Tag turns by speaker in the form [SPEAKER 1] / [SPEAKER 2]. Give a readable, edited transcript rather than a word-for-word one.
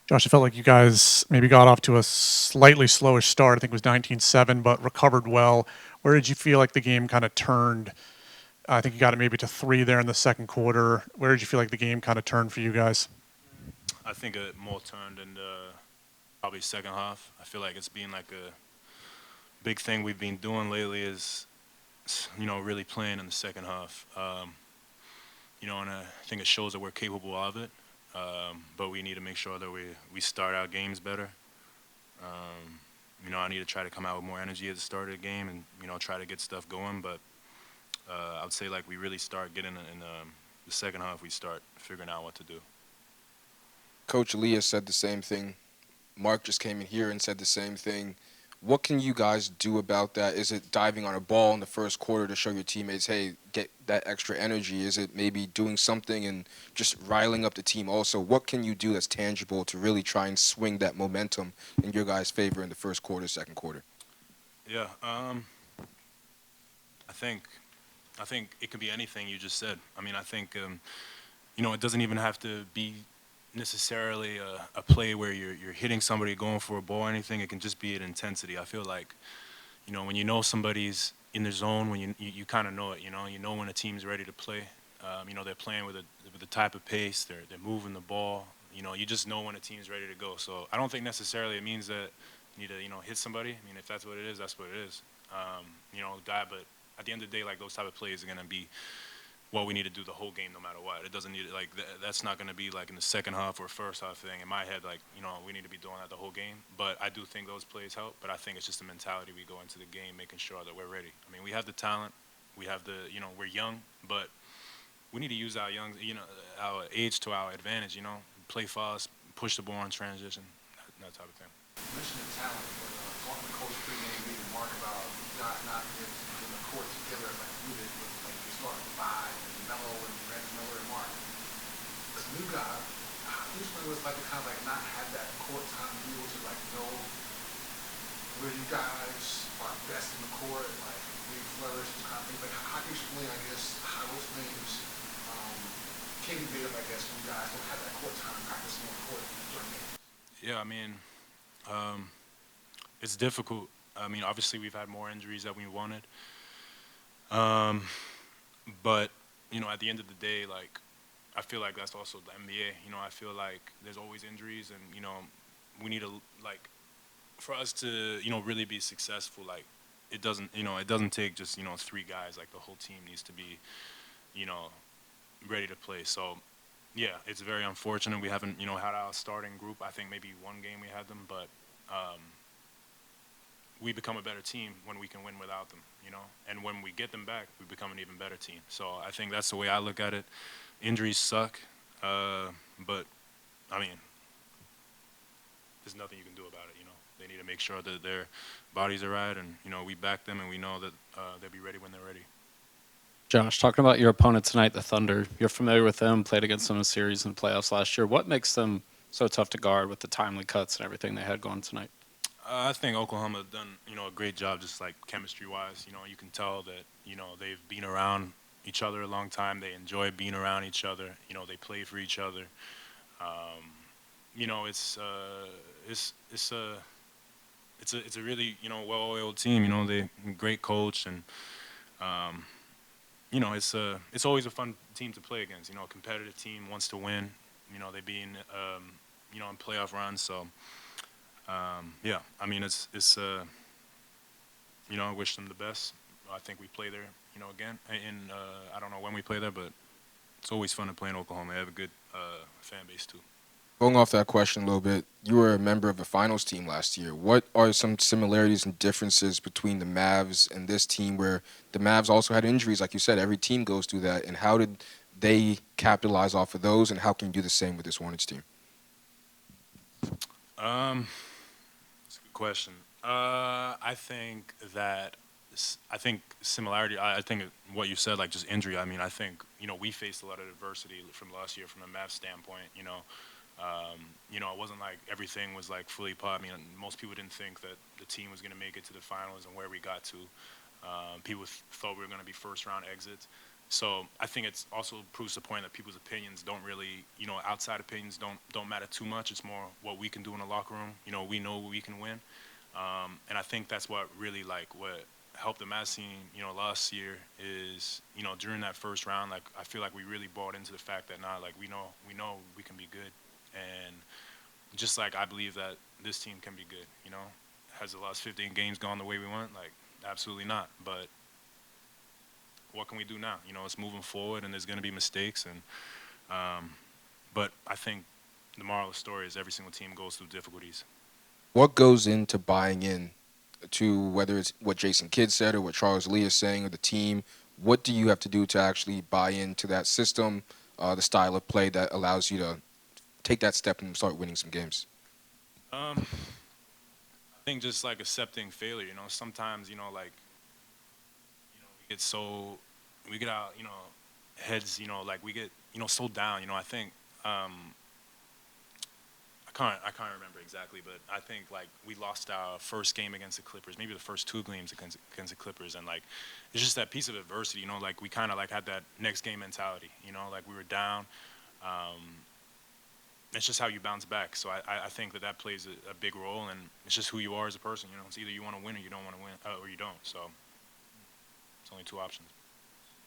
[SPEAKER 1] Josh, I felt like you guys maybe got off to a slightly slower start. I think it was 19-7, but recovered well. Where did you feel like the game kind of turned? I think you got it maybe to three there in the second quarter. Where did you feel like the game kind of turned for you guys?
[SPEAKER 2] I think it more turned in the probably second half. I feel like it's been like a big thing we've been doing lately is really playing in the second half. And I think it shows that we're capable of it. But we need to make sure that we start our games better. I need to try to come out with more energy at the start of the game and try to get stuff going. But I would say like we really start getting in the second half. We start figuring out what to do.
[SPEAKER 3] Coach Leah said the same thing. Mark just came in here and said the same thing. What can you guys do about that? Is it diving on a ball in the first quarter to show your teammates, hey, get that extra energy? Is it maybe doing something and just riling up the team also? What can you do that's tangible to really try and swing that momentum in your guys' favor in the first quarter, second quarter?
[SPEAKER 2] Yeah, I think I think it could be anything you just said. I mean, I think it doesn't even have to be necessarily a play where you're hitting somebody going for a ball or anything. It can just be an intensity. I feel like when you know somebody's in the zone, when you kind of know it. You know when a team's ready to play. They're playing with the type of pace. They're moving the ball. You just know when a team's ready to go. So I don't think necessarily it means that you need to hit somebody. I mean, if that's what it is, that's what it is. But at the end of the day, like those type of plays are gonna be what we need to do the whole game, no matter what. It doesn't need like that's not gonna be like in the second half or first half thing. In my head, like we need to be doing that the whole game. But I do think those plays help. But I think it's just the mentality we go into the game, making sure that we're ready. I mean, we have the talent, we have we're young, but we need to use our age to our advantage. Play fast, push the ball in transition, that type of thing.
[SPEAKER 4] You mentioned the talent, but talking to Coach pregame, we remark about guys not getting the court together like you did with like your starting five, and Melo and Brandon Miller and Mark. As a new guy, how do you explain what it's like to kind of like not have that court time to be able to like know where you guys are best in the court, like where you flourish, those kind of things. Like how do you explain, I guess, how those things um, can be made up, I guess, when you guys don't have that court time practicing on the court during games?
[SPEAKER 2] Yeah, I mean, um, it's difficult. I mean, obviously we've had more injuries than we wanted, um, but at the end of the day, like I feel like that's also the NBA. I feel like there's always injuries, and we need to like for us to really be successful. Like it doesn't take just three guys. Like the whole team needs to be you know ready to play. So yeah, it's very unfortunate we haven't had our starting group. I think maybe one game we had them, but um, we become a better team when we can win without them. And when we get them back, we become an even better team. So I think that's the way I look at it. Injuries suck, but I mean, there's nothing you can do about it. They need to make sure that their bodies are right, and we back them, and we know that they'll be ready when they're ready.
[SPEAKER 5] Josh, talking about your opponent tonight, the Thunder, you're familiar with them, played against them in a series in the playoffs last year. What makes them so tough to guard with the timely cuts and everything they had going tonight?
[SPEAKER 2] I think Oklahoma done a great job, just like chemistry wise. You can tell that they've been around each other a long time. They enjoy being around each other. They play for each other. Um, it's it's a really well-oiled team. They great coach, and um, it's always a fun team to play against. A competitive team wants to win. They being in playoff runs. So yeah, I mean I wish them the best. I think we play there again, and I don't know when we play there, but it's always fun to play in Oklahoma. They have a good fan base too.
[SPEAKER 3] Going off that question a little bit, you were a member of the finals team last year. What are some similarities and differences between the Mavs and this team where the Mavs also had injuries? Like you said, every team goes through that. And how did they capitalize off of those? And how can you do the same with this Hornets team?
[SPEAKER 2] Um, That's a good question. I think similarity. I think what you said, like just injury. I mean, I think we faced a lot of adversity from last year from the Mavs standpoint. It wasn't like everything was like fully pop. I mean, most people didn't think that the team was going to make it to the finals and where we got to. People thought we were going to be first round exits. So I think it's also proves the point that people's opinions don't really, outside opinions don't matter too much. It's more what we can do in the locker room. We know we can win, and I think that's what really what helped the Mavs team, last year is, during that first round, I feel like we really bought into the fact that we know we can be good, and just like I believe that this team can be good. Has the last 15 games gone the way we want? Absolutely not. But what can we do now? It's moving forward, and there's going to be mistakes. But I think the moral of the story is every single team goes through difficulties.
[SPEAKER 3] What goes into buying in to whether it's what Jason Kidd said or what Charles Lee is saying or the team? What do you have to do to actually buy into that system, the style of play that allows you to take that step and start winning some games?
[SPEAKER 2] I think just accepting failure. Sometimes we get out heads. We get so down. I think I can't remember exactly, but I think we lost our first game against the Clippers, maybe the first two games against the Clippers, and it's just that piece of adversity. We kind of had that next game mentality. We were down. It's just how you bounce back. So I think that plays a big role, and it's just who you are as a person. It's either you want to win or you don't want to win, or you don't. So it's only two options.